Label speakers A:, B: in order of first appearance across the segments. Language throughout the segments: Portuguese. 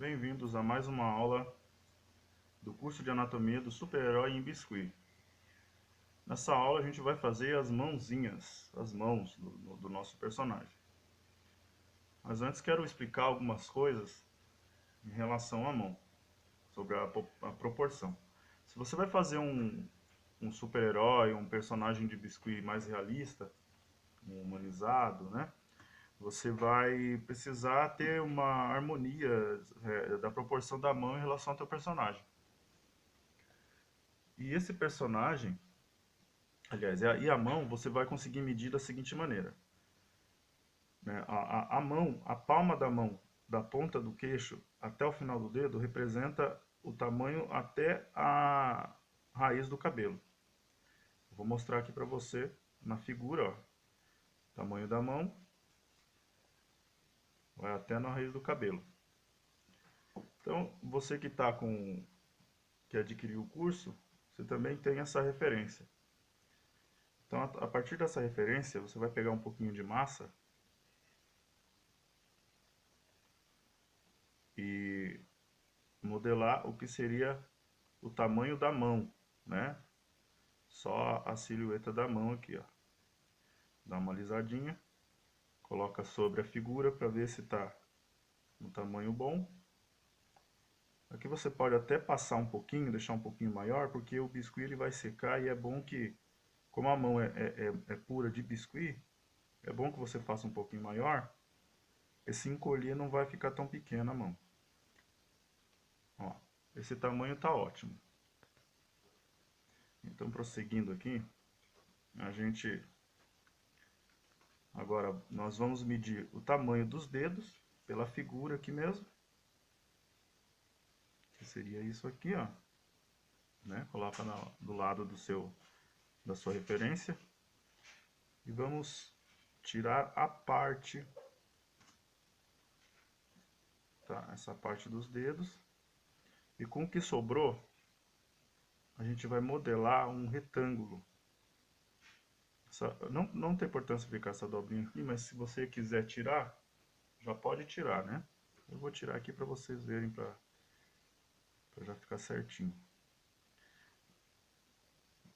A: Bem-vindos a mais uma aula do curso de anatomia do super-herói em biscuit. Nessa aula a gente vai fazer as mãozinhas, as mãos do nosso personagem. Mas antes quero explicar algumas coisas em relação à mão, sobre a proporção. Se você vai fazer um super-herói, um personagem de biscuit mais realista, um humanizado, né? Você vai precisar ter uma harmonia da proporção da mão em relação ao teu personagem. E esse personagem, aliás, a mão, você vai conseguir medir da seguinte maneira. Né? A mão, a palma da mão, da ponta do queixo até o final do dedo, representa o tamanho até a raiz do cabelo. Vou mostrar aqui para você na figura, ó. Tamanho da mão vai até na raiz do cabelo. Então, você que adquiriu o curso, você também tem essa referência. Então, a partir dessa referência, você vai pegar um pouquinho de massa e modelar o que seria o tamanho da mão, né? Só a silhueta da mão aqui, ó. Dá uma alisadinha, coloca sobre a figura para ver se está no tamanho bom. Aqui você pode até passar um pouquinho, deixar um pouquinho maior, porque o biscuit ele vai secar e é bom que, como a mão é pura de biscuit, é bom que você faça um pouquinho maior, porque se encolher não vai ficar tão pequena a mão. Ó, esse tamanho tá ótimo. Então, prosseguindo aqui, agora nós vamos medir o tamanho dos dedos pela figura aqui mesmo. Que seria isso aqui, ó. Né? Coloca do lado da sua referência. E vamos tirar a parte, tá? Essa parte dos dedos. E com o que sobrou, a gente vai modelar um retângulo. Não tem importância ficar essa dobrinha aqui, mas se você quiser tirar, já pode tirar, né? Eu vou tirar aqui para vocês verem, para já ficar certinho.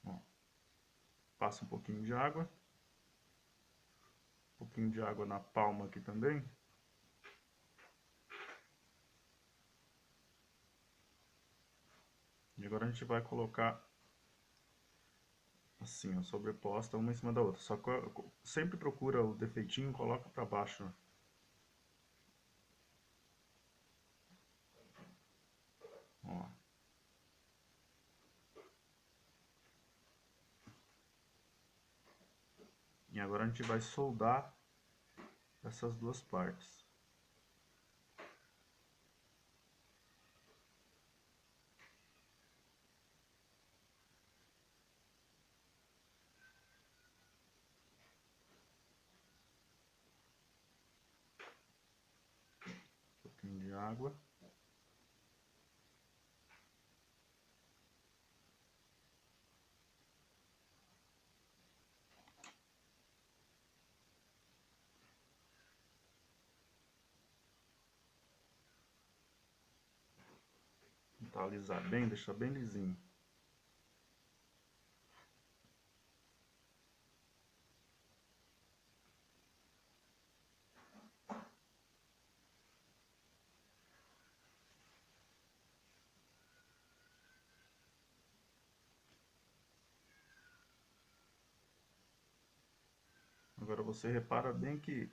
A: Ó, passa um pouquinho de água. Um pouquinho de água na palma aqui também. E agora a gente vai colocar assim, ó, sobreposta uma em cima da outra. Só que sempre procura o defeitinho e coloca para baixo. Ó. E agora a gente vai soldar essas duas partes. Um pouquinho de água. Tentar alisar bem, deixar bem lisinho. Agora você repara bem que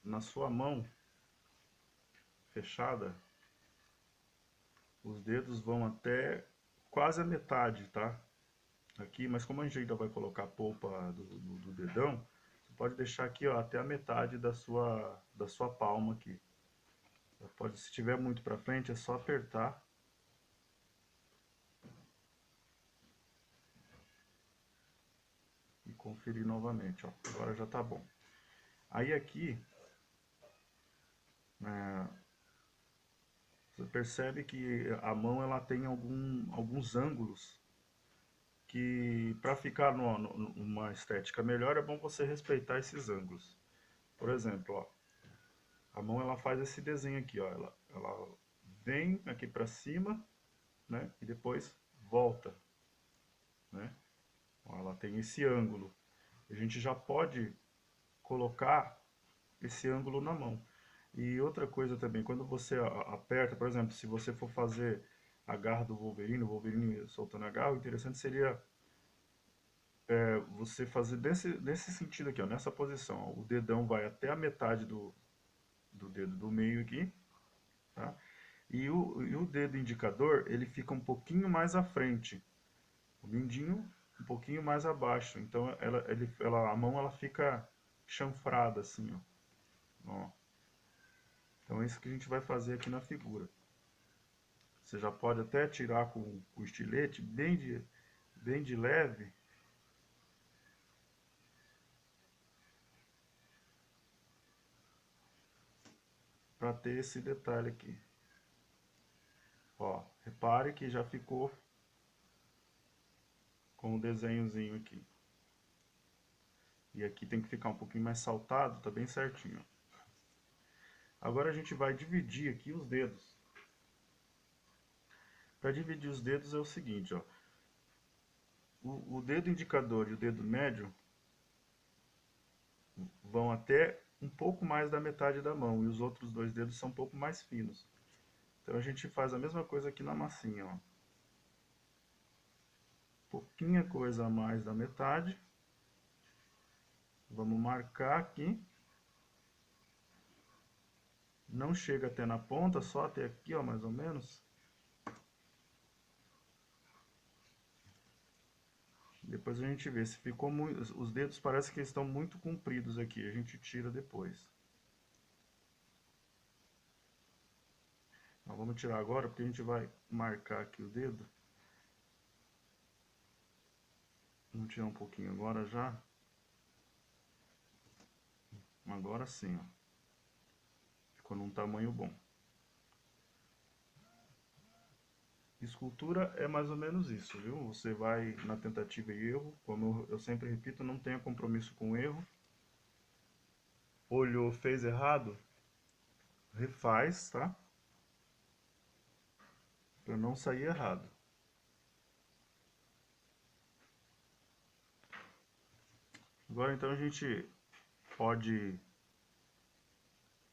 A: na sua mão fechada, os dedos vão até quase a metade, tá? Aqui, mas como a gente ainda vai colocar a polpa do dedão, você pode deixar aqui, ó, até a metade da sua palma aqui. Pode, se tiver muito para frente, é só apertar. E conferir novamente, ó. Agora já tá bom. Aí aqui, você percebe que a mão ela tem alguns ângulos que, para ficar numa estética melhor, é bom você respeitar esses ângulos. Por exemplo, ó, a mão ela faz esse desenho aqui, ó. Ela vem aqui para cima, né? E depois volta, né? Ela tem esse ângulo. A gente já pode colocar esse ângulo na mão. E outra coisa também, quando você aperta, por exemplo, se você for fazer a garra do Wolverine, o Wolverine soltando a garra, o interessante seria você fazer nesse sentido aqui, ó, nessa posição. Ó, o dedão vai até a metade do dedo do meio aqui, tá? E o dedo indicador, ele fica um pouquinho mais à frente. O mindinho um pouquinho mais abaixo. Então a mão ela fica chanfrada assim, ó. Então é isso que a gente vai fazer aqui na figura. Você já pode até tirar com o estilete bem de leve. Para ter esse detalhe aqui. Ó, repare que já ficou com o desenhozinho aqui. E aqui tem que ficar um pouquinho mais saltado, tá bem certinho. Agora a gente vai dividir aqui os dedos. Para dividir os dedos é o seguinte, ó. O dedo indicador e o dedo médio vão até um pouco mais da metade da mão, e os outros dois dedos são um pouco mais finos. Então a gente faz a mesma coisa aqui na massinha, ó. Pouquinha coisa a mais da metade. Vamos marcar aqui. Não chega até na ponta, só até aqui, ó, mais ou menos. Depois a gente vê se ficou muito... Os dedos parece que estão muito compridos aqui, a gente tira depois. Então, vamos tirar agora, porque a gente vai marcar aqui o dedo. Vamos tirar um pouquinho agora já. Agora sim, ó. Ficou num tamanho bom. Escultura é mais ou menos isso, viu? Você vai na tentativa e erro. Como eu sempre repito, não tenha compromisso com o erro. Olhou, fez errado, refaz, tá? Para não sair errado. Agora então a gente pode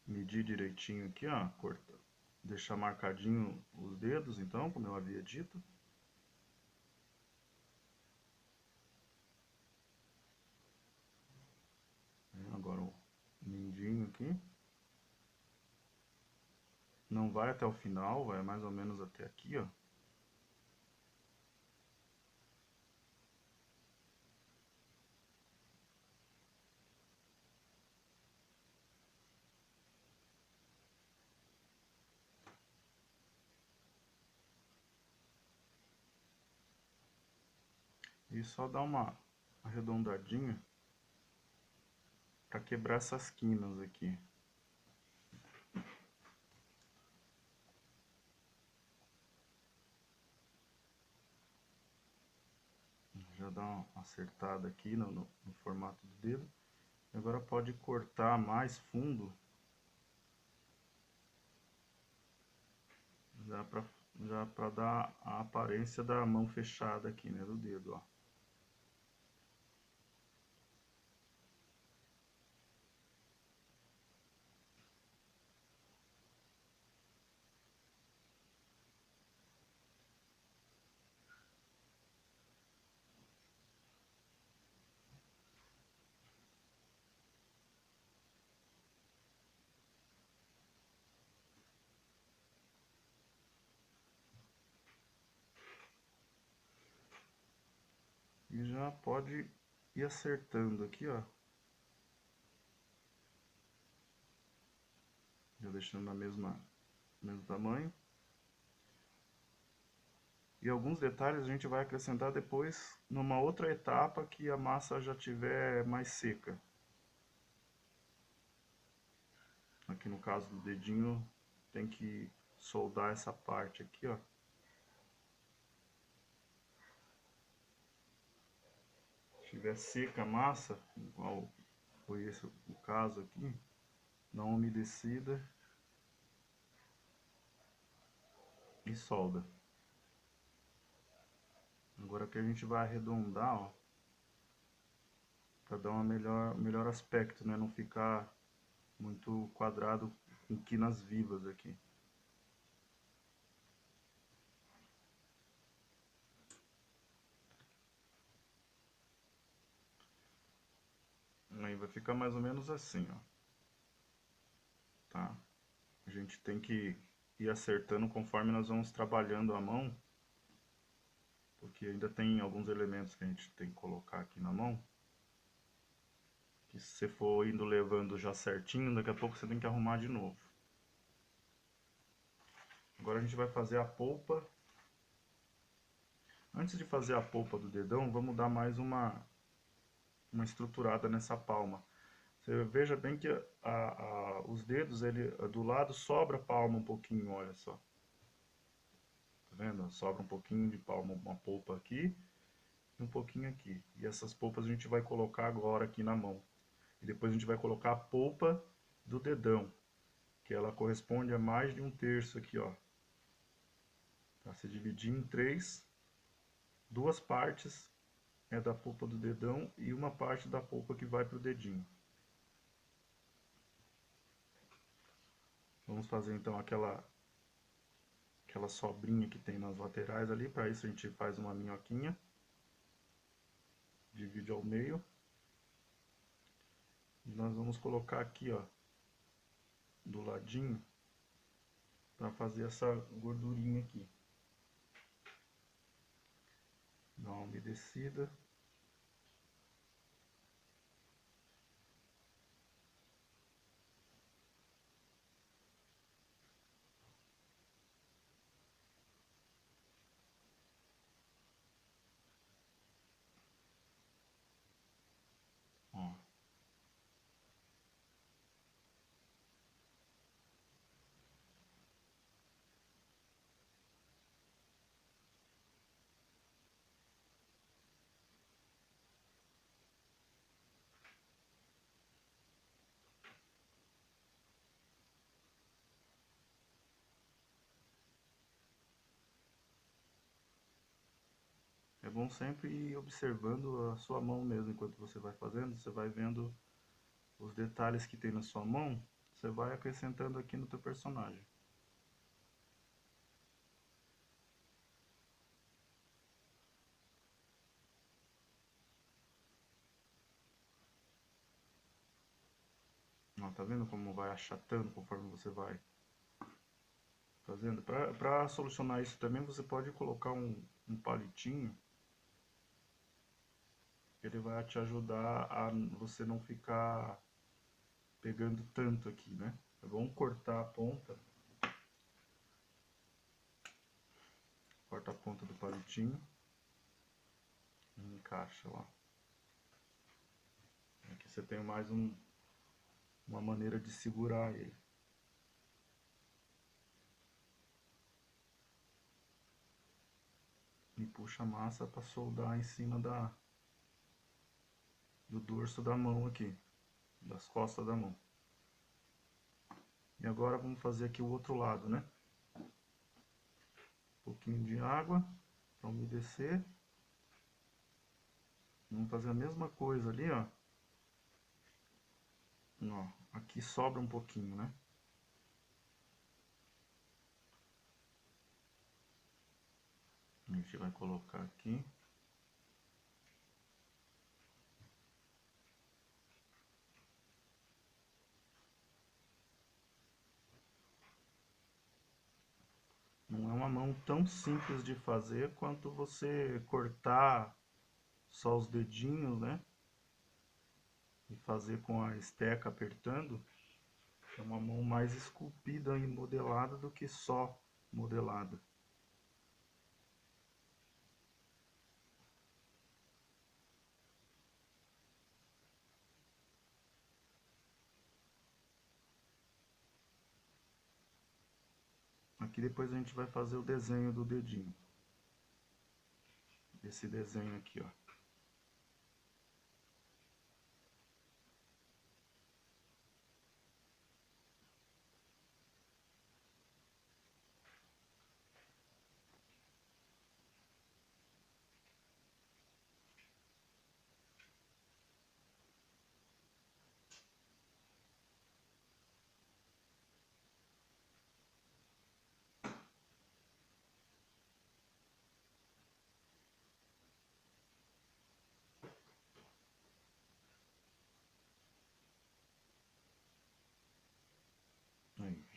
A: medir direitinho aqui, ó, corta, deixar marcadinho os dedos, então, como eu havia dito. Agora o mindinho aqui. Não vai até o final, vai mais ou menos até aqui, ó. E só dá uma arredondadinha para quebrar essas quinas aqui. Já dá uma acertada aqui no formato do dedo. Agora pode cortar mais fundo. Já para dar a aparência da mão fechada aqui, né, do dedo, ó. E já pode ir acertando aqui, ó. Já deixando na mesmo tamanho. E alguns detalhes a gente vai acrescentar depois numa outra etapa que a massa já tiver mais seca. Aqui no caso do dedinho tem que soldar essa parte aqui, ó. Se tiver seca a massa, igual foi esse o caso aqui, não umedecida, e solda. Agora aqui a gente vai arredondar, ó, para dar um melhor aspecto, né? Não ficar muito quadrado com quinas vivas aqui. Aí vai ficar mais ou menos assim, ó. Tá? A gente tem que ir acertando conforme nós vamos trabalhando a mão, porque ainda tem alguns elementos que a gente tem que colocar aqui na mão, que se você for indo levando já certinho, daqui a pouco você tem que arrumar de novo. Agora a gente vai fazer a polpa. Antes de fazer a polpa do dedão, vamos dar mais uma estruturada nessa palma. Você veja bem que os dedos, do lado sobra a palma um pouquinho, olha só. Tá vendo? Sobra um pouquinho de palma, uma polpa aqui e um pouquinho aqui. E essas polpas a gente vai colocar agora aqui na mão. E depois a gente vai colocar a polpa do dedão, que ela corresponde a mais de 1/3 aqui, ó. Tá? Se dividir em duas partes é da polpa do dedão e uma parte da polpa que vai pro dedinho. Vamos fazer então aquela sobrinha que tem nas laterais ali. Para isso a gente faz uma minhoquinha, divide ao meio. E nós vamos colocar aqui, ó, do ladinho, para fazer essa gordurinha aqui. Dá uma umedecida. Ó. É bom sempre ir observando a sua mão mesmo enquanto você vai fazendo. Você vai vendo os detalhes que tem na sua mão, você vai acrescentando aqui no teu personagem. Ó, tá vendo como vai achatando conforme você vai fazendo? Para solucionar isso também, você pode colocar um palitinho, que ele vai te ajudar a você não ficar pegando tanto aqui, né? É bom cortar a ponta. Corta a ponta do palitinho e encaixa lá. Aqui você tem mais uma maneira de segurar ele. E puxa a massa para soldar em cima do dorso da mão aqui, das costas da mão. E agora vamos fazer aqui o outro lado, né? Um pouquinho de água para umedecer. Vamos fazer a mesma coisa ali, ó. Ó, aqui sobra um pouquinho, né? A gente vai colocar aqui. Não é uma mão tão simples de fazer quanto você cortar só os dedinhos, né? E fazer com a esteca apertando. É uma mão mais esculpida e modelada do que só modelada. Aqui depois a gente vai fazer o desenho do dedinho. Esse desenho aqui, ó.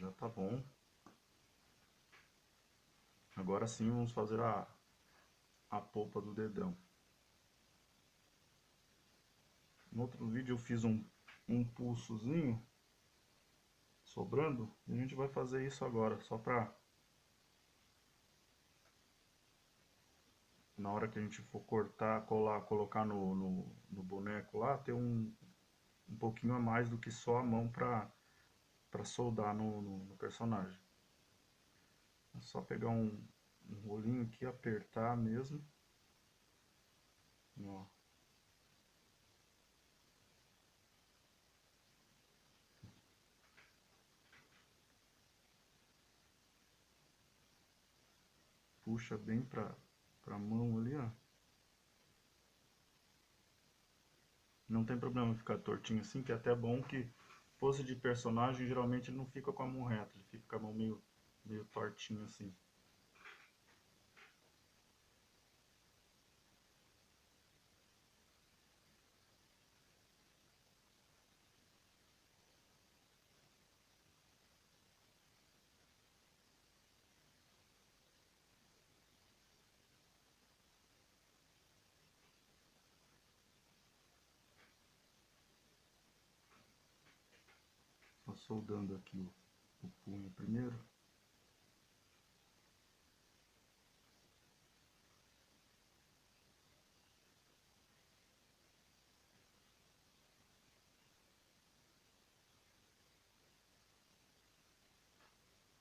A: Já tá bom. Agora sim vamos fazer a polpa do dedão. No outro vídeo eu fiz um pulsozinho sobrando, e a gente vai fazer isso agora, só pra na hora que a gente for cortar, colar, colocar no boneco lá, ter um pouquinho a mais do que só a mão pra soldar no personagem. É só pegar um rolinho aqui, apertar mesmo. Ó. Puxa bem pra mão ali, ó. Não tem problema ficar tortinho assim, que é até bom que pose de personagem geralmente ele não fica com a mão reta, ele fica com a mão meio tortinho assim. Só soldando aqui o punho primeiro.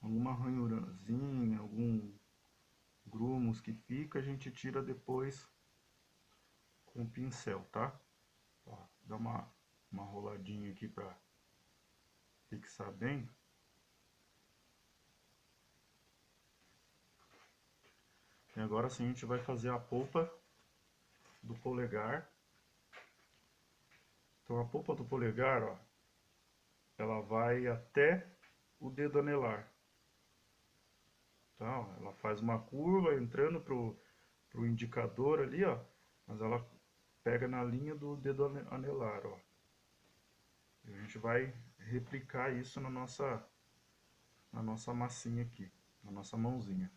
A: Alguma ranhurazinha, algum grumos que fica, a gente tira depois com o pincel, tá? Ó, dá uma roladinha aqui pra fixar bem. E agora sim a gente vai fazer a polpa do polegar. Então a polpa do polegar, ó, ela vai até o dedo anelar. Tá? Ó, ela faz uma curva entrando pro indicador ali, ó, mas ela pega na linha do dedo anelar, ó. E a gente vai replicar isso na nossa massinha aqui, na nossa mãozinha.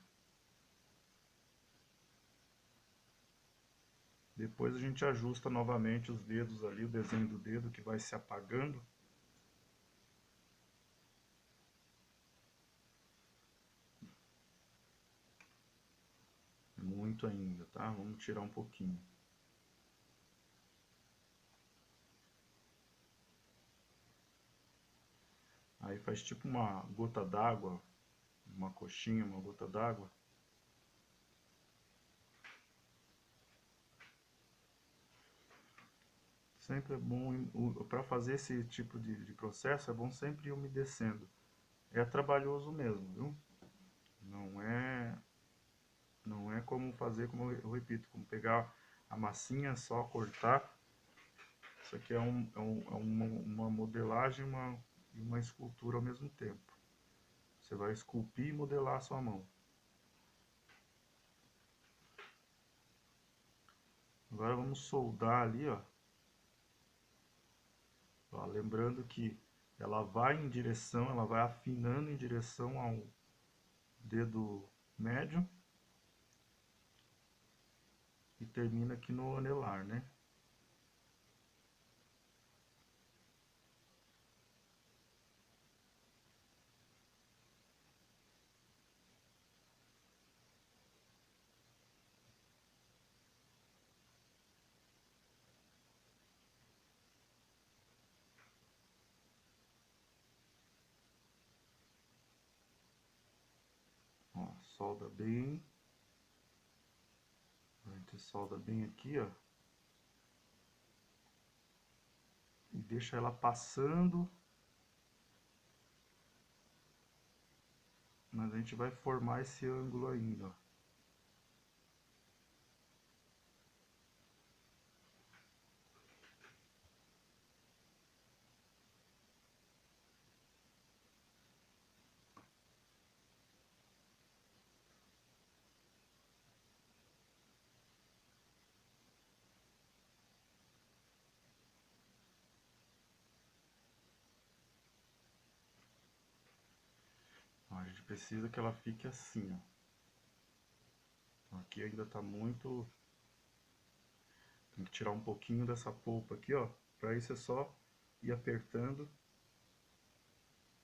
A: Depois a gente ajusta novamente os dedos ali, o desenho do dedo que vai se apagando. Muito ainda, tá? Vamos tirar um pouquinho. Aí faz tipo uma gota d'água, uma coxinha, uma gota d'água. Sempre é bom, para fazer esse tipo de processo, é bom sempre ir umedecendo. É trabalhoso mesmo, viu? Não é como fazer, como eu repito, como pegar a massinha, só cortar. Isso aqui é uma modelagem e uma escultura ao mesmo tempo. Você vai esculpir e modelar a sua mão. Agora vamos soldar ali, ó. Ó, lembrando que ela vai em direção, ela vai afinando em direção ao dedo médio e termina aqui no anelar, né? Ó, solda bem. A gente solda bem aqui, ó. E deixa ela passando. Mas a gente vai formar esse ângulo ainda, ó. gente precisa que ela fique assim, ó. Aqui ainda tá muito... Tem que tirar um pouquinho dessa polpa aqui, ó. Pra isso é só ir apertando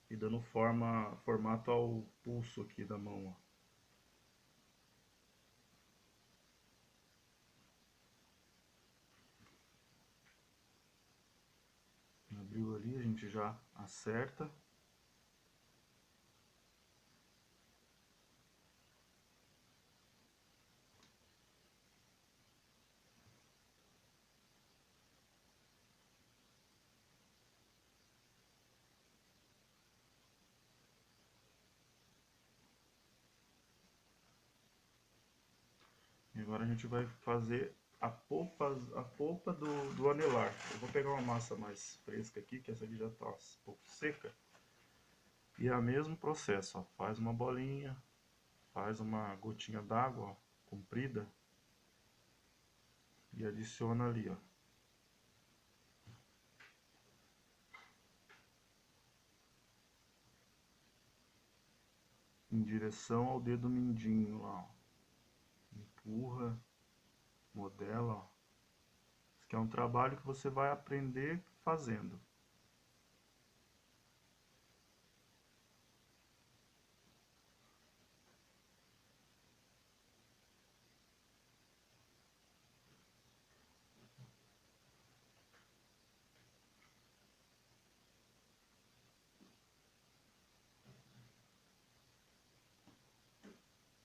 A: e dando formato ao pulso aqui da mão, ó. Abriu ali, a gente já acerta. E agora a gente vai fazer a polpa do anelar. Eu vou pegar uma massa mais fresca aqui, que essa aqui já está um pouco seca. E é o mesmo processo, ó. Faz uma bolinha, faz uma gotinha d'água comprida e adiciona ali, ó. Em direção ao dedo mindinho lá, ó. Empurra, modela, ó. Isso aqui é um trabalho que você vai aprender fazendo.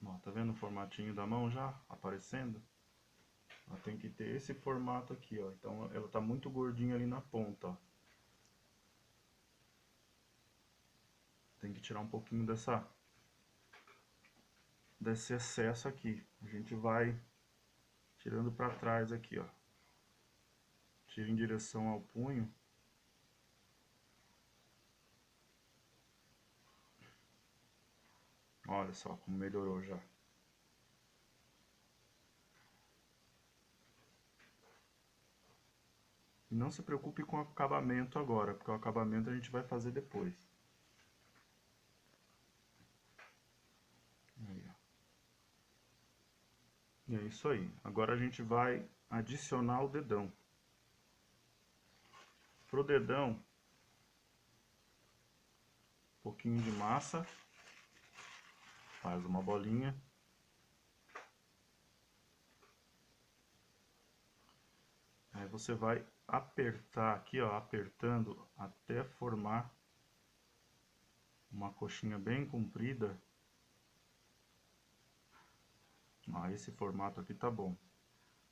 A: Ó, tá vendo o formatinho da mão já aparecendo? Ela tem que ter esse formato aqui, ó. Então ela tá muito gordinha ali na ponta, ó. Tem que tirar um pouquinho desse excesso aqui. A gente vai tirando para trás aqui, ó. Tira em direção ao punho. Olha só como melhorou já. E não se preocupe com o acabamento agora, porque o acabamento a gente vai fazer depois. Aí, ó. E é isso aí. Agora a gente vai adicionar o dedão. Pro dedão, um pouquinho de massa. Faz uma bolinha. Aí você vai apertar aqui, ó, apertando até formar uma coxinha bem comprida. Ó, esse formato aqui tá bom.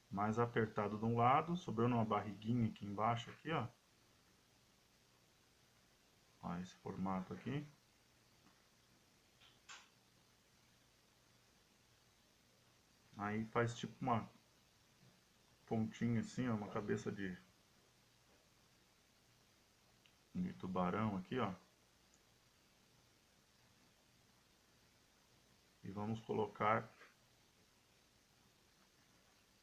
A: Mais apertado de um lado, sobrando uma barriguinha aqui embaixo, aqui, ó. Ó, esse formato aqui. Aí faz tipo uma pontinha assim, ó, uma cabeça de tubarão aqui, ó. E vamos colocar...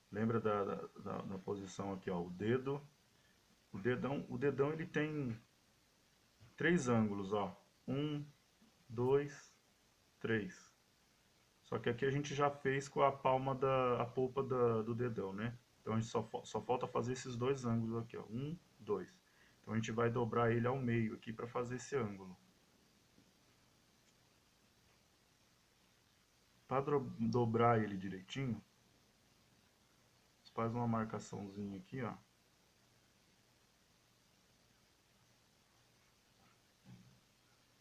A: Lembra da posição aqui, ó, o dedo. O dedão ele tem 3 ângulos, ó. 1, 2, 3. Só que aqui a gente já fez com a palma a polpa do dedão, né? Então a gente só falta fazer esses 2 ângulos aqui, ó. 1, 2. Então a gente vai dobrar ele ao meio aqui para fazer esse ângulo. Para dobrar ele direitinho, você faz uma marcaçãozinha aqui, ó.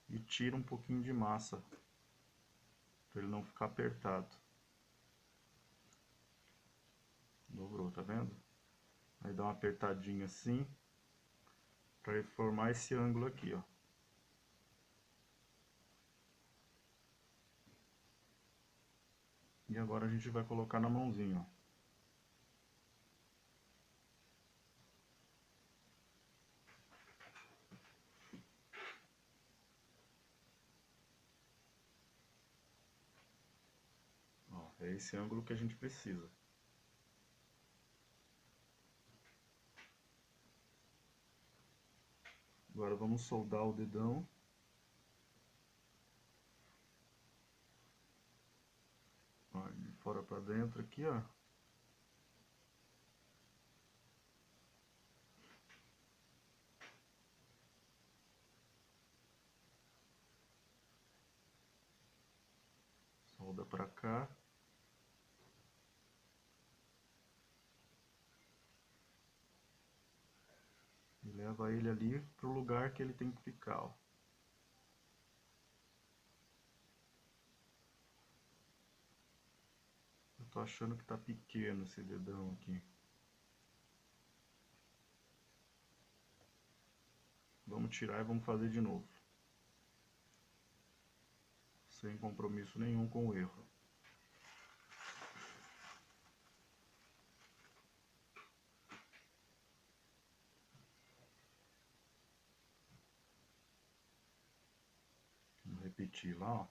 A: E tira um pouquinho de massa, para ele não ficar apertado. Dobrou, tá vendo? Aí dá uma apertadinha assim, para formar esse ângulo aqui, ó. E agora a gente vai colocar na mãozinha, ó. Ó, é esse ângulo que a gente precisa. Agora vamos soldar o dedão. fora para dentro aqui, ó. Solda para cá. E leva ele ali pro lugar que ele tem que ficar, ó. Eu tô achando que tá pequeno esse dedão aqui. Vamos tirar e vamos fazer de novo. Sem compromisso nenhum com o erro. Vamos repetir lá, ó.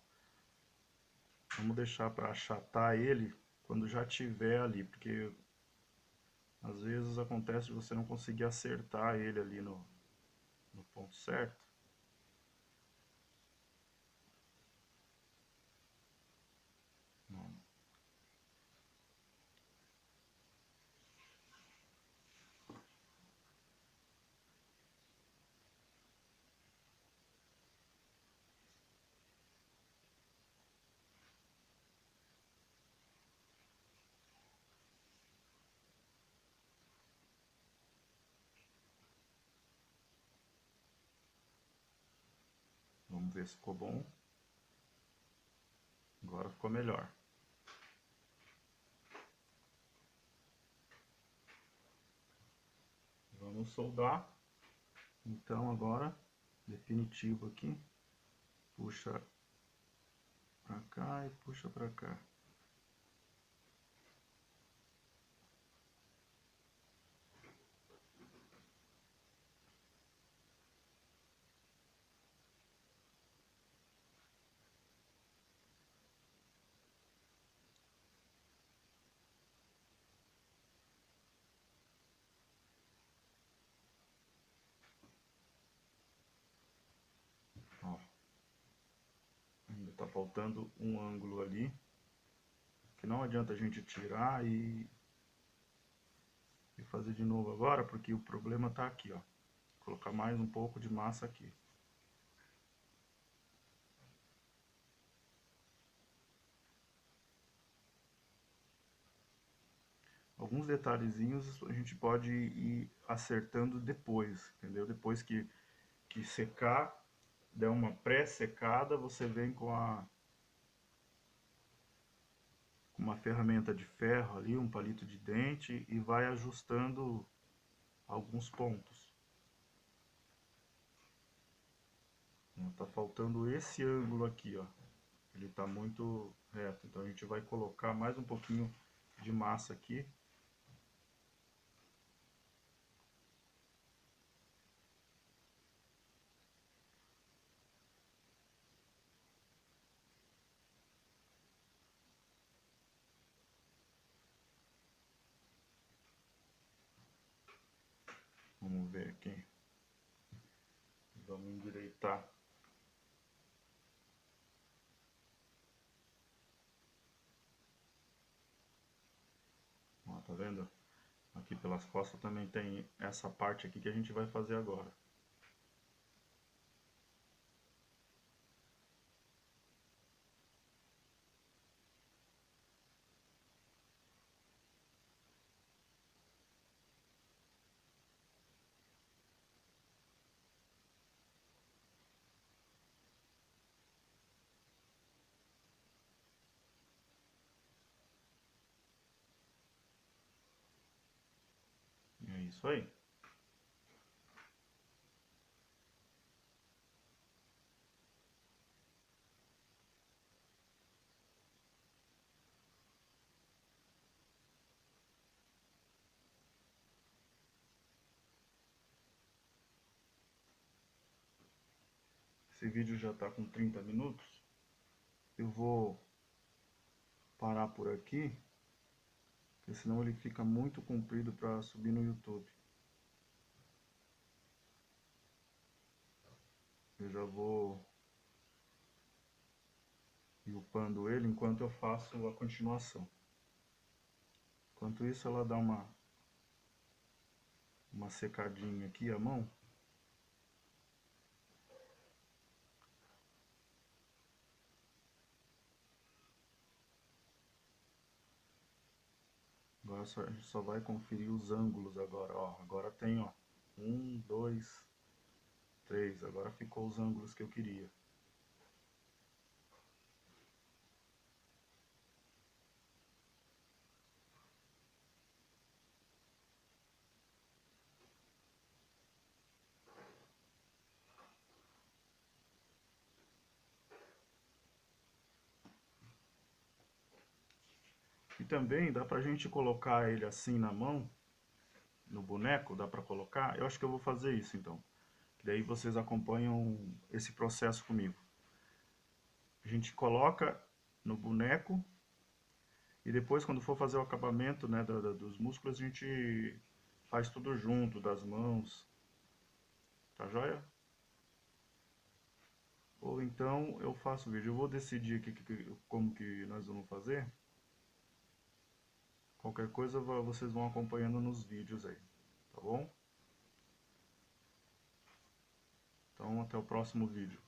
A: Vamos deixar para achatar ele quando já tiver ali, porque às vezes acontece de você não conseguir acertar ele ali no ponto certo. Vamos ver se ficou bom. Agora ficou melhor. Vamos soldar. Então agora, definitivo aqui. Puxa pra cá e puxa pra cá. Ó, ainda tá faltando um ângulo ali, que não adianta a gente tirar e fazer de novo agora, porque o problema tá aqui, ó. Vou colocar mais um pouco de massa aqui. Alguns detalhezinhos a gente pode ir acertando depois, entendeu? Depois que secar, der uma pré-secada, você vem com uma ferramenta de ferro ali, um palito de dente, e vai ajustando alguns pontos. Tá faltando esse ângulo aqui, ó. Ele tá muito reto, então a gente vai colocar mais um pouquinho de massa aqui. Vamos ver aqui. Vamos endireitar. Ó, tá vendo? Aqui pelas costas também tem essa parte aqui que a gente vai fazer agora. É isso aí. Esse vídeo já está com 30 minutos. Eu vou parar por aqui, porque senão ele fica muito comprido para subir no YouTube. Eu já vou ir upando ele enquanto eu faço a continuação. Enquanto isso, ela dá uma secadinha aqui a mão. Agora a gente só vai conferir os ângulos agora, ó. Agora tem, ó, 1, 2, 3. Agora ficou os ângulos que eu queria. E também dá pra gente colocar ele assim na mão, no boneco, dá pra colocar. Eu acho que eu vou fazer isso então. Daí vocês acompanham esse processo comigo. A gente coloca no boneco e depois, quando for fazer o acabamento, né, dos músculos, a gente faz tudo junto, das mãos. Tá joia? Ou então eu faço o vídeo. Eu vou decidir aqui como que nós vamos fazer. Qualquer coisa vocês vão acompanhando nos vídeos aí, tá bom? Então até o próximo vídeo.